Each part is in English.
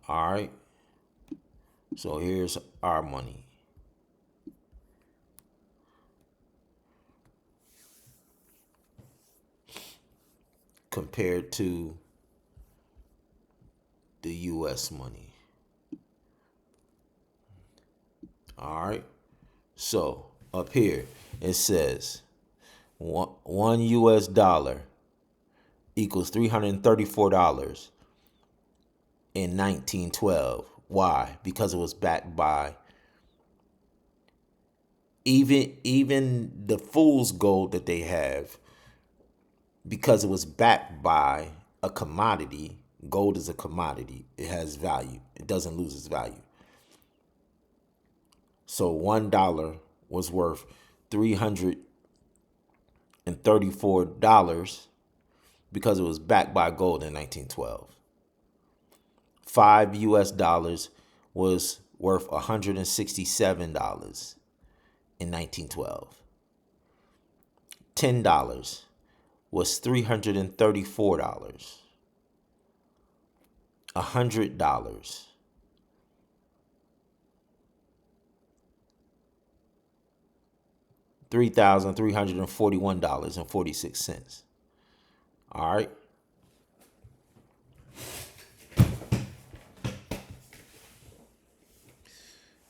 All right. So here's our money. Compared to the US money. All right. So up here it says one US dollar equals $334 in 1912. Why? Because it was backed by even the fool's gold that they have, because it was backed by a commodity. Gold is a commodity. It has value. It doesn't lose its value. So $1 was worth $334 because it was backed by gold in 1912. $5 was worth $167 in 1912. $10 was $334. $100, $3,341.46. All right.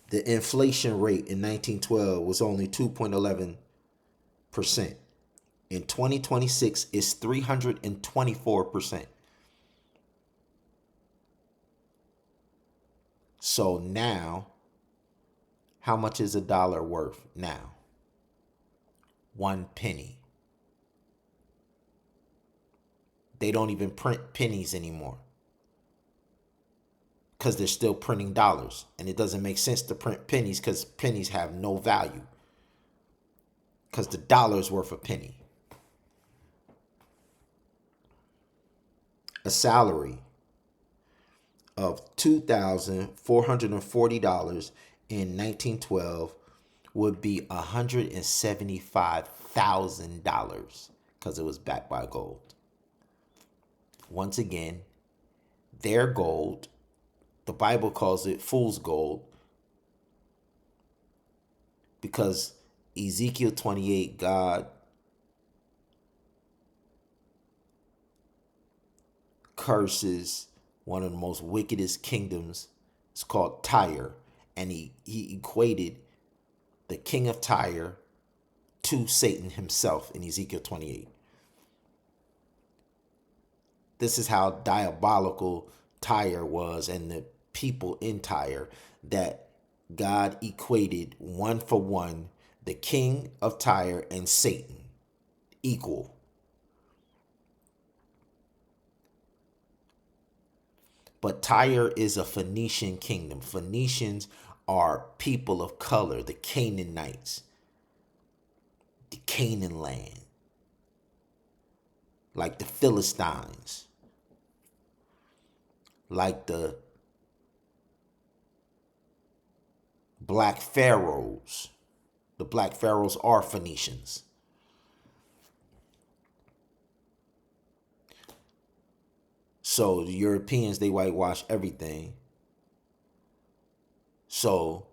The inflation rate in 1912 was only 2.11%. In 2026, it's 324%. So now, how much is a dollar worth now? 1 penny. They don't even print pennies anymore because they're still printing dollars. And it doesn't make sense to print pennies because pennies have no value, because the dollar is worth a penny. A salary of $2,440 in 1912 would be $175,000 because it was backed by gold. Once again, their gold, the Bible calls it fool's gold, because Ezekiel 28, God curses one of the most wickedest kingdoms. It's called Tyre. And he equated the king of Tyre to Satan himself in Ezekiel 28. This is how diabolical Tyre was and the people in Tyre, that God equated one for one the king of Tyre and Satan, equal. But Tyre is a Phoenician kingdom. Phoenicians are people of color, the Canaanites, the Canaan land, like the Philistines, like the black pharaohs. The black pharaohs are Phoenicians. So the Europeans, they whitewash everything. So,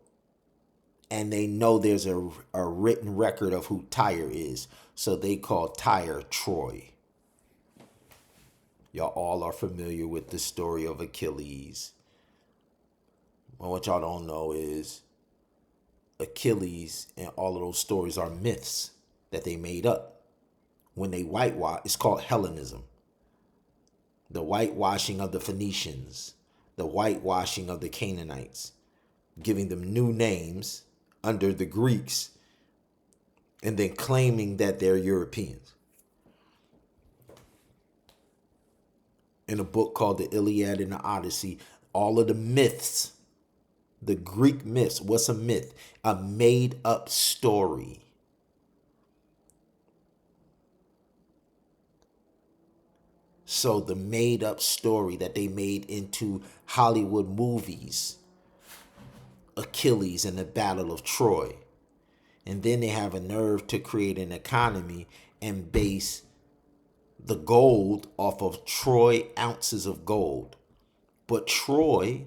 and they know there's a written record of who Tyre is. So they call Tyre Troy. Y'all all are familiar with the story of Achilles. Well, what y'all don't know is Achilles and all of those stories are myths that they made up. When they whitewash, it's called Hellenism. The whitewashing of the Phoenicians, the whitewashing of the Canaanites, giving them new names under the Greeks, and then claiming that they're Europeans. In a book called the Iliad and the Odyssey, all of the myths, the Greek myths. What's a myth? A made up story. So the made up story that they made into Hollywood movies, Achilles and the Battle of Troy. And then they have a nerve to create an economy and base the gold off of Troy ounces of gold. But Troy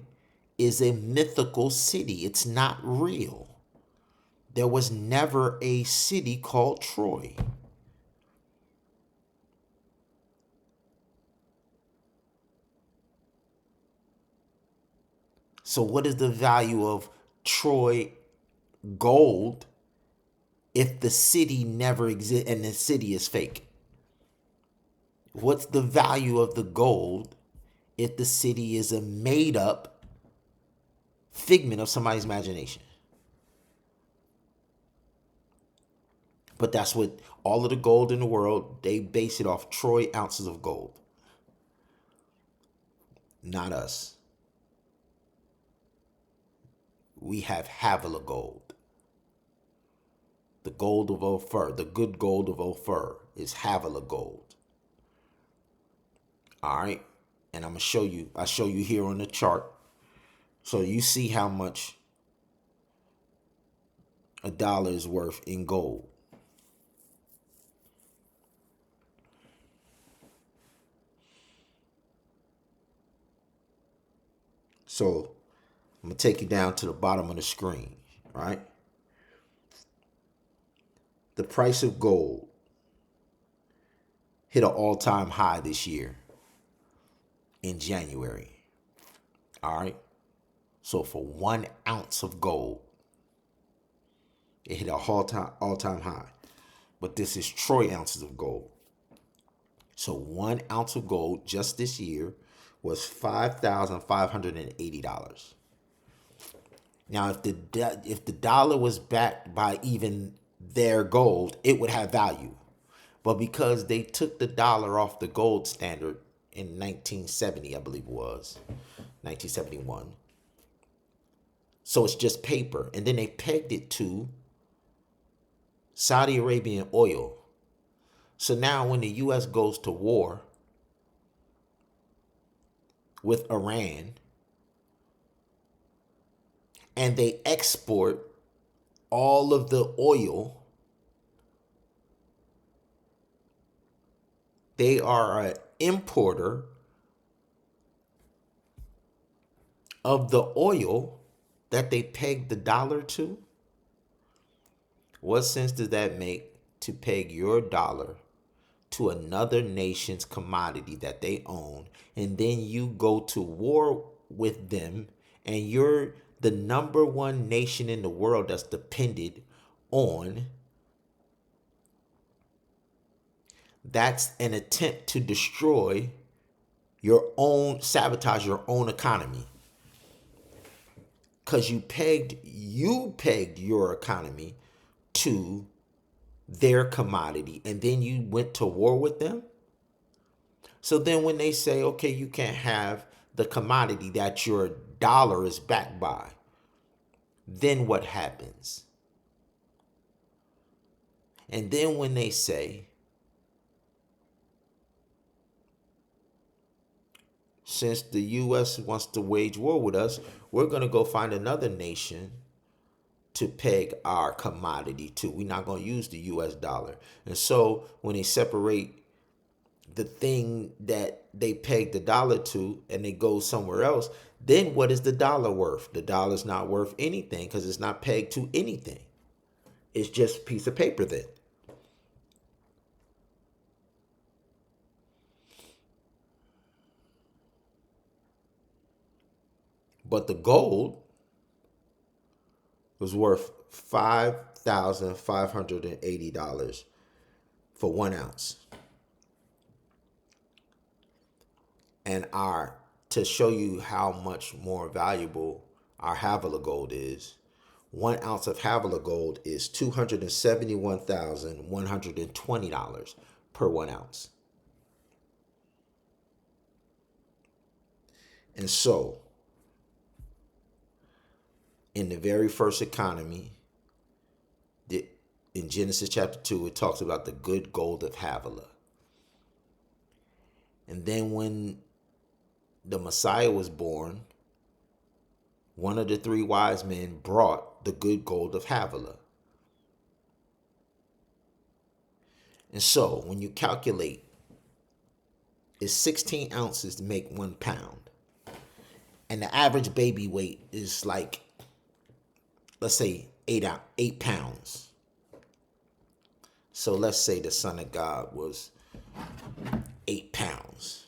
is a mythical city. It's not real. There was never a city called Troy. So what is the value of Troy gold if the city never exists and the city is fake? What's the value of the gold if the city is a made up figment of somebody's imagination? But that's what all of the gold in the world, they base it off Troy ounces of gold. Not us. We have Havillah gold. The gold of Ophir, the good gold of Ophir is Havillah gold. All right. And I'm going to show you. I'll show you here on the chart. So you see how much a dollar is worth in gold. So I'm going to take you down to the bottom of the screen, right? The price of gold hit an all-time high this year in January. All right. So for 1 ounce of gold, it hit a all-time high. But this is troy ounces of gold. So 1 ounce of gold just this year was $5,580. Now, if the dollar was backed by even their gold, it would have value. But because they took the dollar off the gold standard in 1970, I believe it was, 1971. So it's just paper. And then they pegged it to Saudi Arabian oil. So now when the U.S. goes to war with Iran and they export all of the oil, they are an importer of the oil that they peg the dollar to. What sense does that make to peg your dollar to another nation's commodity that they own, and then you go to war with them, and you're the number one nation in the world that's dependent on? That's an attempt to destroy your own, sabotage your own economy. Because you pegged your economy to their commodity, and then you went to war with them. So then when they say, okay, you can't have the commodity that your dollar is backed by, then what happens? And then when they say, since the U.S. wants to wage war with us, we're going to go find another nation to peg our commodity to. We're not going to use the U.S. dollar. And so when they separate the thing that they peg the dollar to and they go somewhere else, then what is the dollar worth? The dollar's not worth anything because it's not pegged to anything. It's just a piece of paper then. But the gold was worth $5,580 for 1 ounce. And to show you how much more valuable our Havillah gold is, 1 ounce of Havillah gold is $271,120 per 1 ounce. And so, in the very first economy, in Genesis chapter 2, it talks about the good gold of Havillah. And then when the Messiah was born, one of the 3 wise men brought the good gold of Havillah. And so when you calculate, it's 16 ounces to make 1 pound. And the average baby weight is like, let's say 8 pounds. So let's say the Son of God was 8 pounds.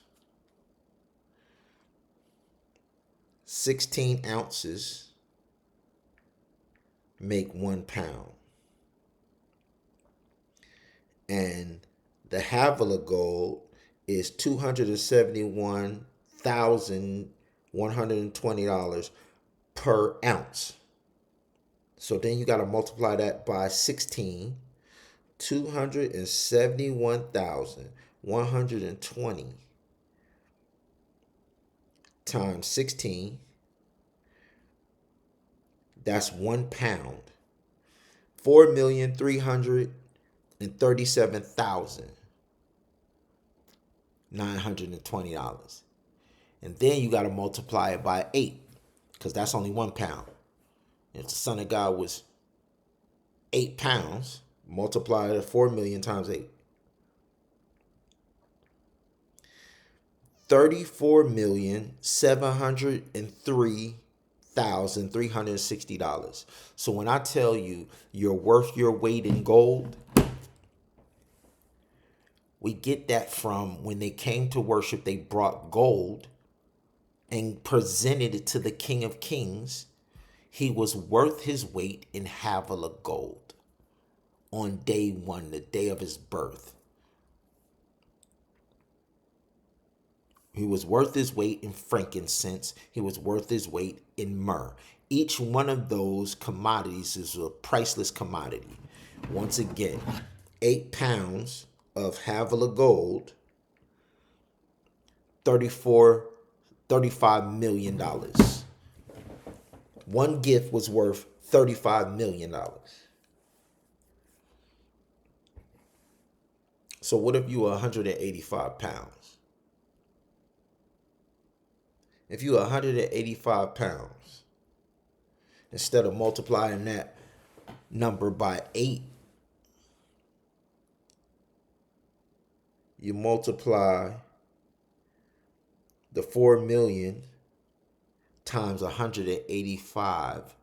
16 ounces make 1 pound. And the Havillah gold is $271,120 per ounce. So then you got to multiply that by 16. 271,120 times 16. That's 1 pound. 4,337,920. And then you got to multiply it by 8, because that's only 1 pound. If the Son of God was 8 pounds, multiply it 4 million times 8. $34,703,360. So when I tell you you're worth your weight in gold, we get that from when they came to worship, they brought gold and presented it to the King of Kings. He was worth his weight in Havillah gold on day one, the day of his birth. He was worth his weight in frankincense. He was worth his weight in myrrh. Each one of those commodities is a priceless commodity. Once again, 8 pounds of Havillah gold, $35 million. One gift was worth $35 million. So what if you were 185 pounds? If you were 185 pounds, instead of multiplying that number by 8, you multiply the 4 million times 185.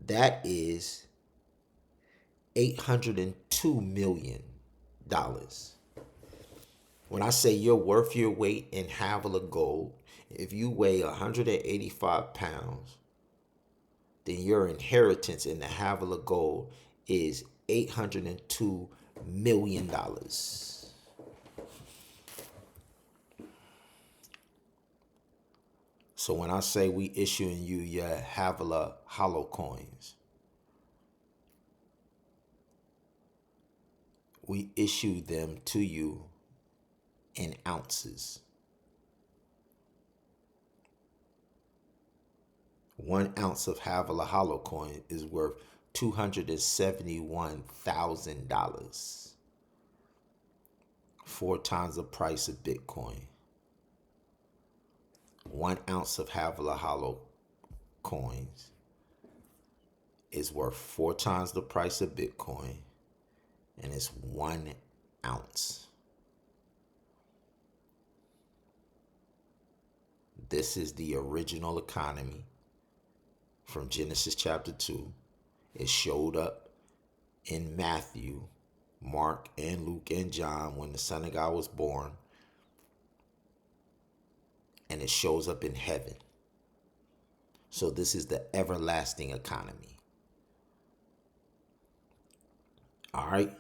That is $802 million. When I say you're worth your weight in Havillah gold, if you weigh 185 pounds, then your inheritance in the Havillah gold is $802 million. So when I say we issuing you your Havillah hollow coins, we issue them to you in ounces. 1 ounce of Havillah hollow coin is worth $271,000. 4 times the price of Bitcoin. 1 ounce of Havillah hollow coins is worth 4 times the price of Bitcoin, and it's 1 ounce. This is the original economy from Genesis chapter 2. It showed up in Matthew, Mark, and Luke, and John when the Son of God was born. And it shows up in heaven. So this is the everlasting economy. All right?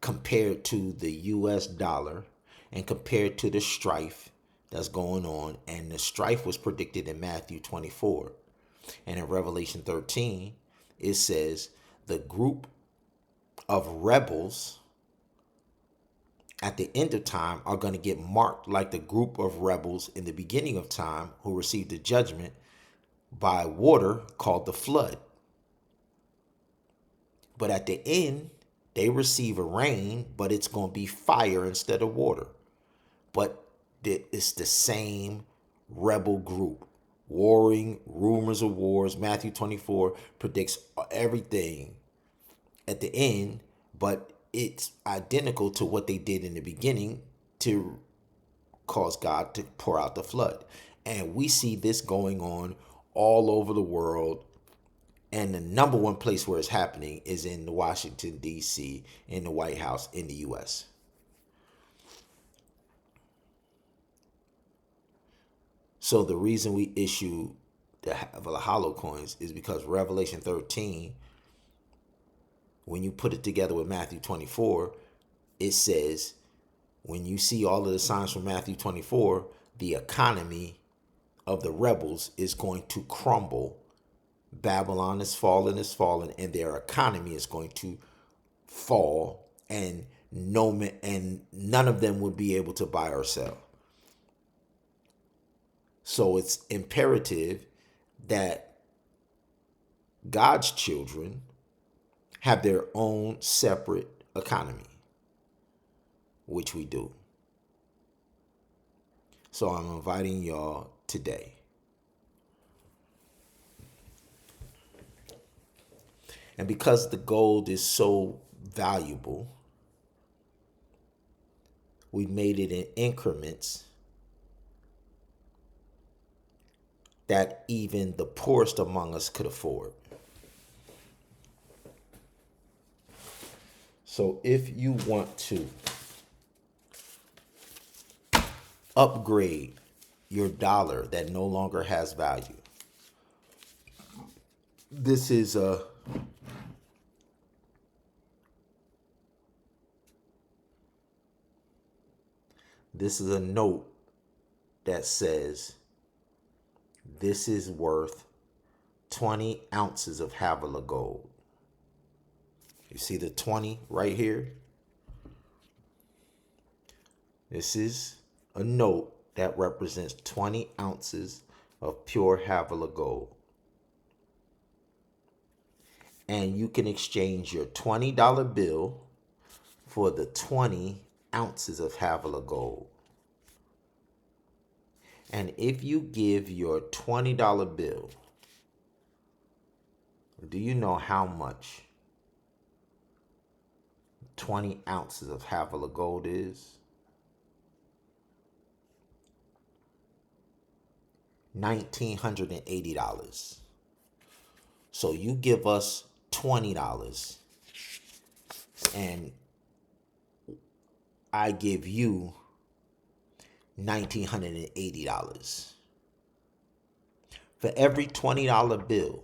Compared to the US dollar and compared to the strife that's going on. And the strife was predicted in Matthew 24. And in Revelation 13, it says the group of rebels at the end of time are going to get marked like the group of rebels in the beginning of time who received the judgment by water called the flood. But at the end, they receive a rain, but it's going to be fire instead of water. But it's the same rebel group. Warring, rumors of wars. Matthew 24 predicts everything at the end, but it's identical to what they did in the beginning to caused God to pour out the flood. And we see this going on all over the world. And the number one place where it's happening is in Washington, D.C., in the White House, in the U.S. So the reason we issue the Havillah hollow coins is because Revelation 13, when you put it together with Matthew 24, it says, when you see all of the signs from Matthew 24, the economy of the rebels is going to crumble. Babylon is fallen, and their economy is going to fall, and none of them would be able to buy or sell. So it's imperative that God's children have their own separate economy, which we do. So I'm inviting y'all today. And because the gold is so valuable, we made it in increments that even the poorest among us could afford. So if you want to upgrade your dollar that no longer has value, this is a note that says this is worth 20 ounces of Havillah gold. You see the 20 right here? This is a note that represents 20 ounces of pure Havillah gold. And you can exchange your $20 bill for the 20 ounces of Havillah gold. And if you give your $20 bill, do you know how much 20 ounces of Havillah gold is? $1,980. So you give us $20 and I give you $1,980. For every $20 bill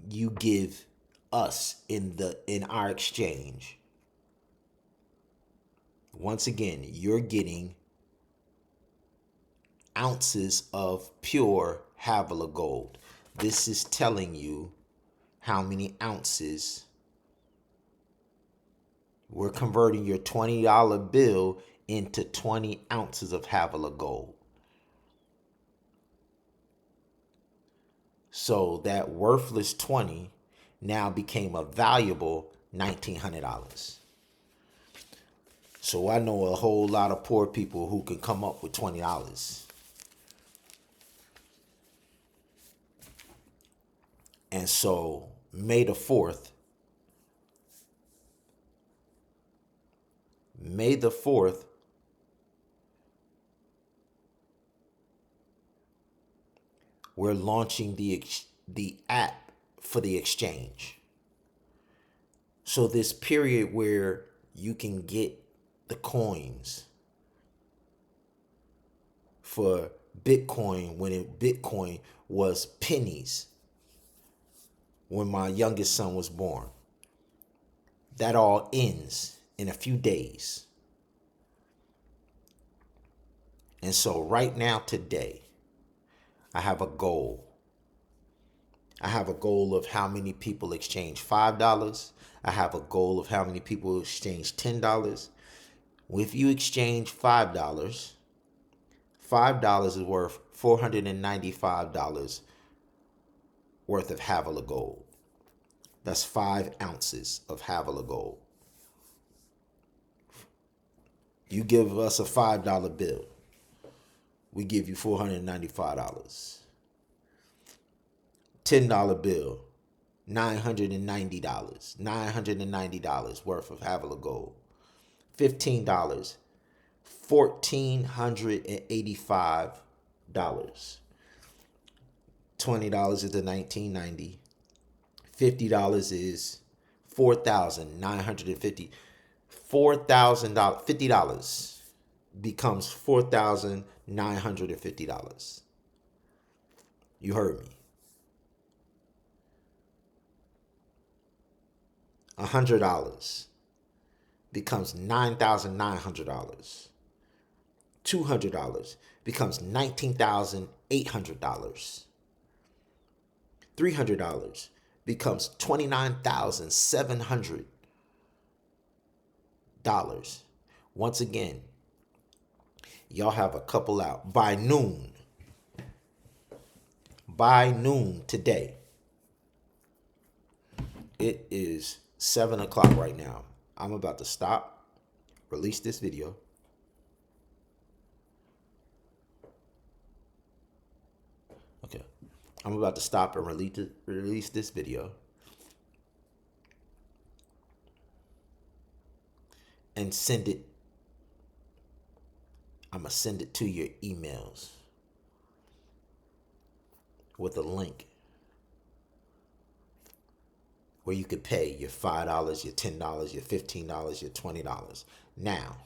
you give us in our exchange, once again, you're getting ounces of pure Havillah gold. This is telling you how many ounces. We're converting your $20 bill into 20 ounces of Havillah gold. So that worthless 20 now became a valuable $1,900. So I know a whole lot of poor people who can come up with $20. And so May the 4th, we're launching the app for the exchange. So this period where you can get the coins for Bitcoin, when Bitcoin was pennies when my youngest son was born, that all ends in a few days. And so right now, today, I have a goal. I have a goal of how many people exchange $5. I have a goal of how many people exchange $10. If you exchange $5, $5 is worth $495 worth of Havillah gold. That's 5 ounces of Havillah gold. You give us a $5 bill, we give you $495. $10 bill, $990 worth of Havillah gold. $15, $1,485. $20 is the 1990. $50 is 4,950. $4,000, $50 becomes $4,950. You heard me. $100 becomes $9,900. $200 becomes $19,800. $300 becomes $29,700. Once again, y'all have a couple out by noon. By noon today. It is 7 o'clock right now. I'm about to stop, release this video. Okay. I'm about to stop and release this video. And send it. I'm going to send it to your emails with a link where you could pay your $5, your $10, your $15, your $20. Now,